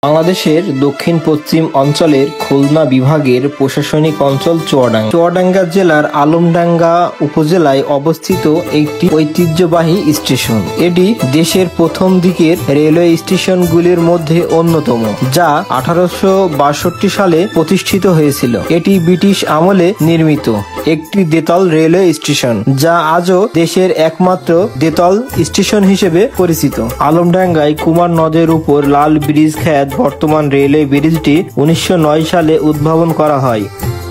বাংলাদেশের দক্ষিণ পশ্চিম অঞ্চলের খুলনা বিভাগের প্রশাসনিক অঞ্চল চুয়াডাঙ্গা। চুয়াডাঙ্গা জেলার আলমডাঙ্গা উপজেলায় অবস্থিত একটি ঐতিহ্যবাহী স্টেশন। এটি দেশের প্রথম দিকের রেলওয়ে স্টেশনগুলির মধ্যে অন্যতম, যা 1862 সালে প্রতিষ্ঠিত হয়েছিল। এটি ব্রিটিশ আমলে নির্মিত একটি দ্বিতল রেলওয়ে স্টেশন, যা আজও দেশের একমাত্র দ্বিতল স্টেশন হিসেবে পরিচিত। আলমডাঙ্গায় কুমার নদের উপর লাল ব্রিজ খ্যাত বর্তমান রেলওয়ে ব্রিজটি 1909 সালে উদ্ভাবন করা হয়।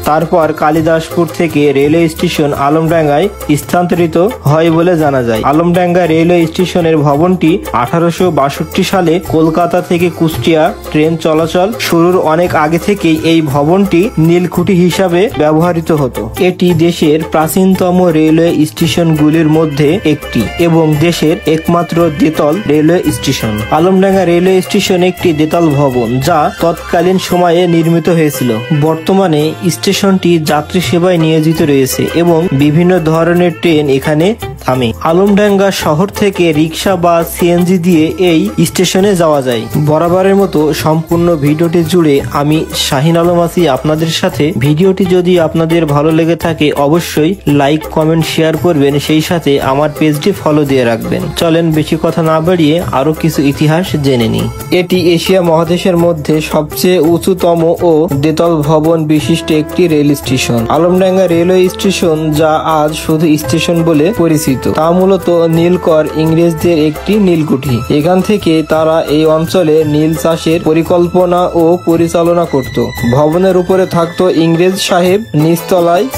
তারপর কালিদাসপুর থেকে রেলওয়ে স্টেশন আলমডাঙ্গায় স্থানান্তরিত হয় বলে জানা যায়। আলমডাঙ্গা রেলওয়ে স্টেশনের ভবনটি 1862 সালে কলকাতা থেকে কুষ্টিয়া ট্রেন চলাচল শুরুর অনেক আগে থেকেই এই ভবনটি নীলকুঠি হিসাবে ব্যবহৃত হতো। এটি দেশের প্রাচীনতম রেলওয়ে স্টেশনগুলির মধ্যে একটি এবং দেশের একমাত্র দ্বিতল railway station. Alamdanga railway station একটি দ্বিতল ভবন, যা তৎকালীন সময়ে নির্মিত হয়েছিল। বর্তমানে স্টেশনটি যাত্রী সেবায় নিয়োজিত রয়েছে এবং বিভিন্ন ধরনের ট্রেন এখানে থামে। আলমডাঙ্গা শহর থেকে রিক্সা বা সিএনজি দিয়ে এই স্টেশনে যাওয়া যায়। বরাবরের মতো সম্পূর্ণ ভিডিওটি জুড়ে আমি শাহিন আলম আছি আপনাদের সাথে। ভিডিওটি যদি আপনাদের ভালো লেগে থাকে অবশ্যই লাইক, কমেন্ট, শেয়ার করবেন, সেই সাথে আমার পেজটি ফলো দিয়ে রাখবেন। চলেন বেশি কথা না বাড়িয়ে আরো কিছু ইতিহাস জেনে নিই। এটি এশিয়া মহাদেশের মধ্যে সবচেয়ে উঁচুতম ও দ্বিতল ভবন বিশিষ্ট একটি rail station. Alamdanga railway station, যা আজ শুধু স্টেশন বলে পরিচিত, তা মূলত নীলকর ইংরেজদের একটি নীলকুঠি। এখান থেকে তারা এই অঞ্চলে নীল চাষের পরিকল্পনা ও পরিচালনা করত। ভবনের উপরে থাকতো ইংরেজ সাহেব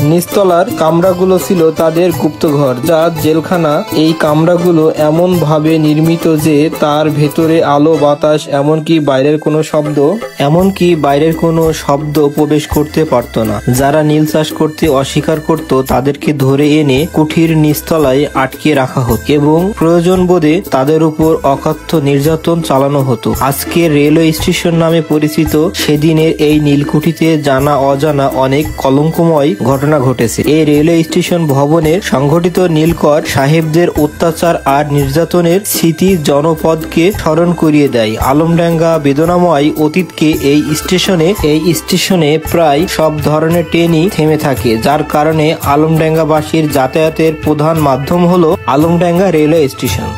নিচতলার কামরাগুলো ছিল তাদের গুপ্তঘর, যা জেলখানা। এই কামরাগুলো এমন ভাবে নির্মিত যে তার ভেতরে আলো, বাতাস, এমনকি বাইরের কোনো শব্দ প্রবেশ করতে পারত না। যারা নীল চাষ করতে অস্বীকার করত তাদেরকে ধরে এনে কুঠির নিচতলায় আটকে রাখা হতো এবং প্রয়োজন বোধে তাদের উপর অকথ্য নির্যাতন চালানো হতো। আজকে রেলওয়ে স্টেশন নামে পরিচিত সেদিনের এই নীলকুঠিতে জানা অজানা অনেক কলঙ্কময় ঘটনা ঘটেছে। এই রেলওয়ে স্টেশন ভবনের সংঘটিত নীলকর সাহেবদের অত্যাচার আর নির্যাতনের স্মৃতি জনপদকে স্মরণ করিয়ে দেয়। আলমডাঙ্গা বেদনাময় অতীতকে এই স্টেশনে প্রায় সব ধরনের ট্রেনই থেমে থাকে, যার কারণে আলমডাঙ্গাবাসীর যাতায়াতের প্রধান মাধ্যম হলো আলমডাঙ্গা রেলওয়ে স্টেশন।